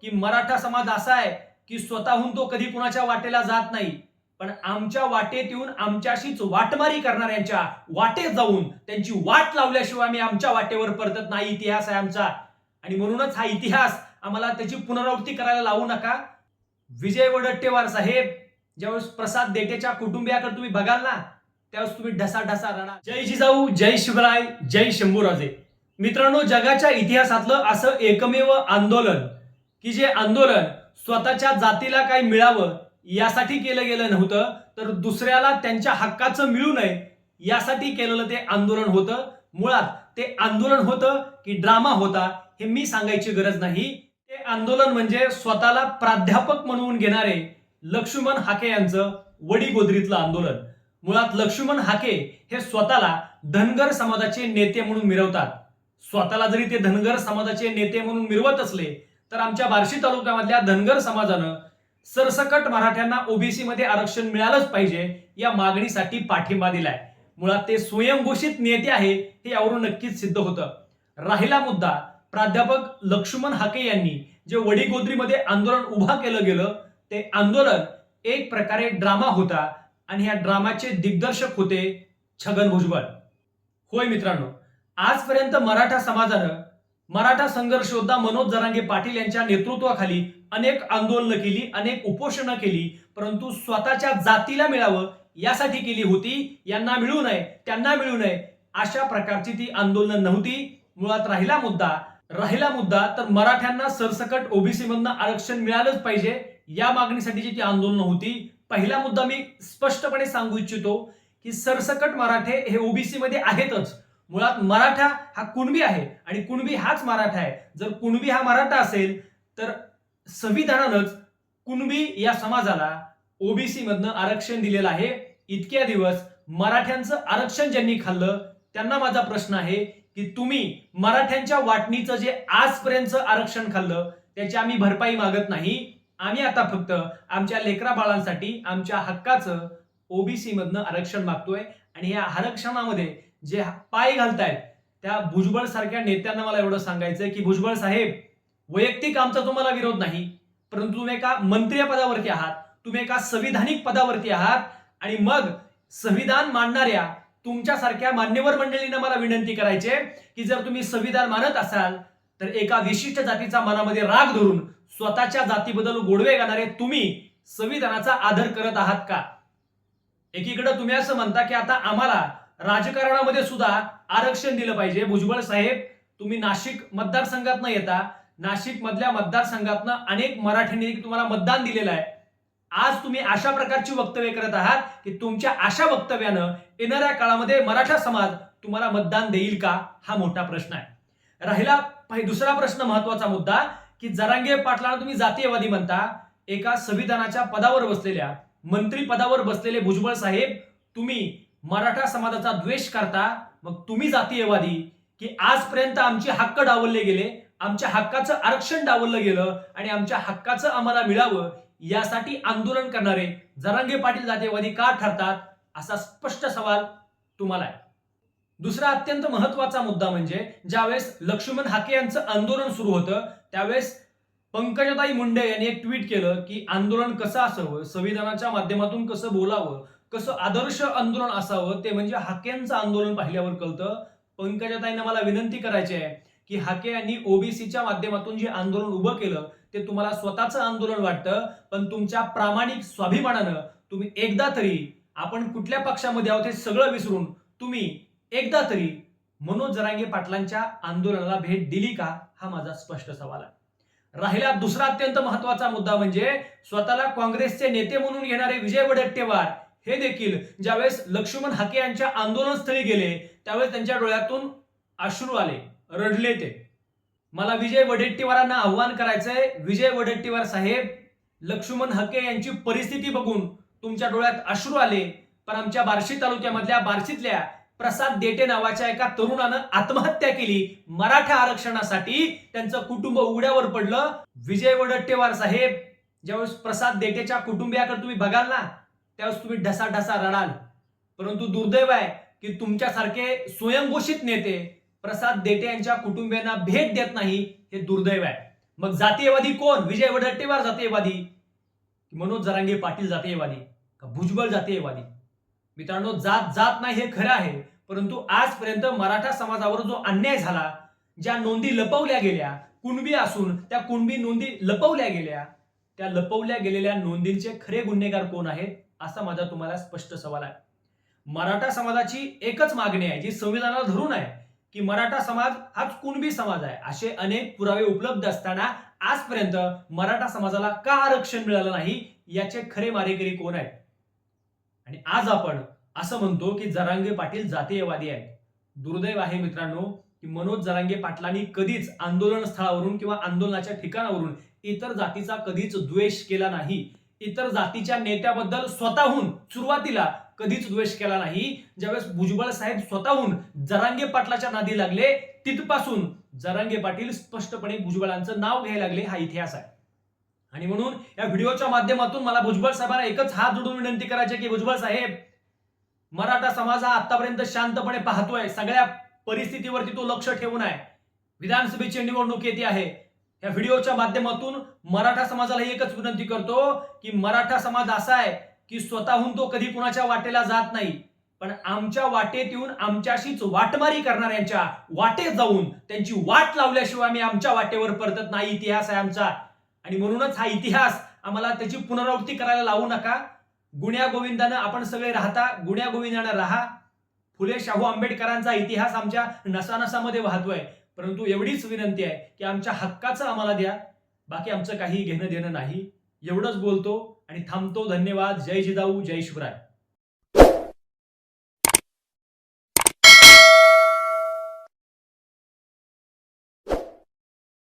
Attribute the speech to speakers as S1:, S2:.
S1: की मराठा समाज असा आहे की स्वतःहून तो कधी कुणाच्या वाटेला जात नाही, पण आमच्या वाटेत येऊन आमच्याशीच वाटमारी करणाऱ्यांच्या वाटेत जाऊन त्यांची वाट लावल्याशिवाय आम्ही आमच्या वाटेवर परतत नाही. इतिहास आहे आमचा आणि म्हणूनच हा इतिहास आम्हाला त्याची पुनरावृत्ती करायला लावू नका. विजय वडेट्टीवार साहेब, ज्यावेळेस प्रसाद देठेच्या कुटुंबियाकडे तुम्ही बघाल ना, त्यावेळेस तुम्ही ढसा ढसा रडा. जय जिजाऊ, जय शिवराय, जय शंभूराजे. मित्रांनो, जगाच्या इतिहासातलं असं एकमेव आंदोलन की जे आंदोलन स्वतःच्या जातीला काही मिळावं यासाठी केलं गेलं नव्हतं, तर दुसऱ्याला त्यांच्या हक्काचं मिळू नये यासाठी केलेलं ते आंदोलन होतं. मुळात ते आंदोलन होतं की ड्रामा होता हे मी सांगायची गरज नाही. ते आंदोलन म्हणजे स्वतःला प्राध्यापक म्हणून घेणारे लक्ष्मण हाके यांचं वडीगोद्रीतलं आंदोलन. मुळात लक्ष्मण हाके हे स्वतःला धनगर समाजाचे नेते म्हणून मिरवतात. स्वतःला जरी ते धनगर समाजाचे नेते म्हणून मिरवत असले, तर आमच्या बार्शी तालुक्यामधल्या धनगर समाजानं सरसकट मराठ्यांना ओबीसी मध्ये आरक्षण मिळालंच पाहिजे या मागणीसाठी पाठिंबा दिलाय. मुळात ते स्वयंघोषित नेते आहे हे यावरून नक्कीच सिद्ध होतं. राहिला मुद्दा, प्राध्यापक लक्ष्मण हाके यांनी जे वडीगोद्रीमध्ये आंदोलन उभा केलं गेलं, ते आंदोलन एक प्रकारे ड्रामा होता आणि ह्या ड्रामाचे दिग्दर्शक होते छगन भुजबळ. होय मित्रांनो, आजपर्यंत मराठा समाजानं मराठा संघर्ष योद्धा मनोज जरांगे पाटील यांच्या नेतृत्वाखाली अनेक आंदोलनं केली, अनेक उपोषणं केली, परंतु स्वतःच्या जातीला मिळावं यासाठी केली होती. यांना मिळू नये, त्यांना मिळू नये अशा प्रकारची ती आंदोलनं नव्हती. मुळात राहिला मुद्दा तर मराठ्यांना सरसकट ओबीसी मधनं आरक्षण मिळालंच पाहिजे या मागणीसाठीची ती आंदोलन होती. पहिला मुद्दा मी स्पष्टपणे सांगू इच्छितो की सरसकट मराठे हे ओबीसी मध्ये आहेतच. मुळात मराठा हा कुणबी आहे आणि कुणबी हाच मराठा आहे. जर कुणबी हा मराठा असेल तर संविधानानंच कुणबी या समाजाला ओबीसी मधनं आरक्षण दिलेलं आहे. इतक्या दिवस मराठ्यांचं आरक्षण ज्यांनी खाल्लं त्यांना माझा प्रश्न आहे की तुम्ही मराठ्यांच्या वाटणीचं जे आजपर्यंतचं आरक्षण खाल्लं त्याची आम्ही भरपाई मागत नाही. आम्ही आता फक्त आमच्या लेकरा बाळांसाठी आमच्या हक्काचं ओबीसी मधनं आरक्षण मागतोय. आणि या आरक्षणामध्ये जे पाय घालतायत त्या भुजबळ सारख्या नेत्यांना मला एवढं सांगायचंय की भुजबळ साहेब, वैयक्तिक आमचा तुम्हाला विरोध नाही, परंतु तुम्ही एका मंत्री पदावरती आहात, तुम्ही एका संविधानिक पदावरती आहात आणि मग संविधान मांडणाऱ्या तुमच्यासारख्या मान्यवर मंडळींना मला विनंती करायची की जर तुम्ही संविधान मानत असाल तर एका विशिष्ट जातीचा मनामध्ये राग धरून स्वतःच्या जातीबद्दल गोडवे गाणारे तुम्ही संविधानाचा आदर करत आहात का? एकीकडे तुम्ही असं म्हणता की आता आम्हाला राजकारणामध्ये सुद्धा आरक्षण दिलं पाहिजे. भुजबळ साहेब, तुम्ही नाशिक मतदारसंघातनं येता, नाशिक मधल्या मतदारसंघातनं अनेक मराठ्यांनी तुम्हाला मतदान दिलेलं आहे. आज तुम्ही अशा प्रकारची वक्तव्य करत आहात की तुमच्या अशा वक्तव्यानं येणाऱ्या काळामध्ये मराठा समाज तुम्हाला मतदान देईल का, हा मोठा प्रश्न आहे. राहिला दुसरा प्रश्न, महत्वाचा मुद्दा की जरांगे पाटलांना तुम्ही जातीयवादी म्हणता. एका संविधानाच्या पदावर बसलेल्या, मंत्री पदावर बसलेले भुजबळ साहेब, तुम्ही मराठा समाजाचा द्वेष करता, मग तुम्ही जातीयवादी की आजपर्यंत आमचे हक्क डावलले गेले, आमच्या हक्काचं आरक्षण डावललं गेलं आणि आमच्या हक्काचं आम्हाला मिळावं यासाठी आंदोलन करणारे जरांगे पाटील जातीयवादी का ठरतात, असा स्पष्ट सवाल तुम्हाला आहे. दुसरा अत्यंत महत्वाचा मुद्दा म्हणजे ज्यावेळेस लक्ष्मण हाके यांचं आंदोलन सुरू होतं त्यावेळेस पंकजाताई मुंडे यांनी एक ट्विट केलं की आंदोलन कसं असावं, संविधानाच्या माध्यमातून कसं बोलावं, कसं आदर्श आंदोलन असावं ते म्हणजे हाकेंचं आंदोलन पाहिल्यावर कळतं. पंकजाताईंना मला विनंती करायची आहे की हाके यांनी ओबीसीच्या माध्यमातून जे आंदोलन उभं केलं ते तुम्हाला स्वतःचं आंदोलन वाटतं, पण तुमच्या प्रामाणिक स्वाभिमानानं तुम्ही एकदा तरी, आपण कुठल्या पक्षामध्ये आहोत हे सगळं विसरून तुम्ही एकदा तरी मनोज जरांगे पाटलांच्या आंदोलनाला भेट दिली का, हा माझा स्पष्ट सवाल आहे. राहिला दुसरा अत्यंत महत्वाचा मुद्दा म्हणजे स्वतःला काँग्रेसचे नेते म्हणून घेणारे विजय वडेट्टीवार हे देखील ज्यावेळेस लक्ष्मण हाके यांच्या आंदोलनस्थळी गेले त्यावेळेस त्यांच्या डोळ्यातून अश्रू आले, रडले ते. मला विजय वडेट्टीवारांना आव्हान करायचंय, विजय वडेट्टीवार साहेब, लक्ष्मण हाके यांची परिस्थिती बघून तुमच्या डोळ्यात अश्रू आले, पण आमच्या बार्शी तालुक्यामधल्या बार्शीतल्या प्रसाद देठे नावाच्या एका तरुणानं आत्महत्या केली मराठा आरक्षणासाठी. त्यांचं कुटुंब उघड्यावर पडलं. विजय वडेट्टीवार साहेब, ज्यावेळेस प्रसाद देठेच्या कुटुंबियाकडे तुम्ही बघाल ना त्यावेळेस तुम्ही ढसा ढसा रडाल, परंतु दुर्दैव आहे की तुमच्यासारखे स्वयंघोषित नेते प्रसाद देठे यांच्या कुटुंबियांना भेट देत नाही, हे दुर्दैव आहे. मग जातीयवादी कोण? विजय वडेट्टीवार जातीयवादी की मनोज जरांगे पाटील जातीयवादी का भुजबळ जातीयवादी? मित्रांनो, जात जात नाही हे खरं आहे, परंतु आजपर्यंत मराठा समाजावर जो अन्याय झाला, ज्या नोंदी लपवल्या गेल्या, कुणबी असून त्या कुणबी नोंदी लपवल्या गेल्या, त्या लपवल्या गेलेल्या नोंदींचे खरे गुन्हेगार कोण आहेत, असा माझा तुम्हाला स्पष्ट सवाल आहे. मराठा समाजाची एकच मागणी आहे, जी संविधानाला धरून आहे, की मराठा समाज हाच कुणबी समाज आहे. असे अनेक पुरावे उपलब्ध असताना आजपर्यंत मराठा समाजाला का आरक्षण मिळालं नाही, याचे खरे मारेकरी कोण आहेत? आणि आज आपण असं म्हणतो की जरांगे पाटील जातीयवादी आहेत. दुर्दैव आहे मित्रांनो, की मनोज जरांगे पाटलांनी कधीच आंदोलन स्थळावरून किंवा आंदोलनाच्या ठिकाणावरून इतर जातीचा कधीच द्वेष केला नाही. इतर जातीच्या नेत्याबद्दल स्वतःहून सुरुवातीला कधीच द्वेष केला नाही. ज्यावेळेस भुजबळ साहेब स्वतःहून जरांगे पाटलाच्या नादी लागले, तिथपासून जरांगे पाटील स्पष्टपणे भुजबळांचं नाव घ्यायला लागले. हा इतिहास आहे. आणि म्हणून या व्हिडिओच्या माध्यमातून मला भुजबळ साहेबांना एकच हात जोडून विनंती करायची की भुजबळ साहेब, मराठा समाज हा आतापर्यंत शांतपणे पाहतोय, सगळ्या परिस्थितीवरती तो लक्ष ठेवून आहे. विधानसभेची निवडणूक येते आहे. या व्हिडिओच्या माध्यमातून मराठा समाजाला एकच विनंती करतो की मराठा समाज असा आहे की स्वतःहून तो कधी कुणाच्या वाटेला जात नाही, पण आमच्या वाटेत येऊन आमच्याशीच वाटमारी करणाऱ्यांच्या वाटेत जाऊन त्यांची वाट लावल्याशिवाय आम्ही आमच्या वाटेवर परतत नाही. इतिहास आहे आमचा. आणि म्हणूनच हा इतिहास आम्हाला त्याची पुनरावृत्ती करायला लावू नका. गुण्या गोविंदानं आपण सगळे राहता, गुण्या गोविंदानं राहा. फुले शाहू आंबेडकरांचा इतिहास आमच्या नसानसामध्ये वाहतोय, परंतु एवढीच विनंती आहे की आमच्या हक्काचं आम्हाला द्या. बाकी आमचं काही घेणं देणं नाही. एवढंच बोलतो आणि थांबतो. धन्यवाद. जय जिजाऊ, जय शिवराय.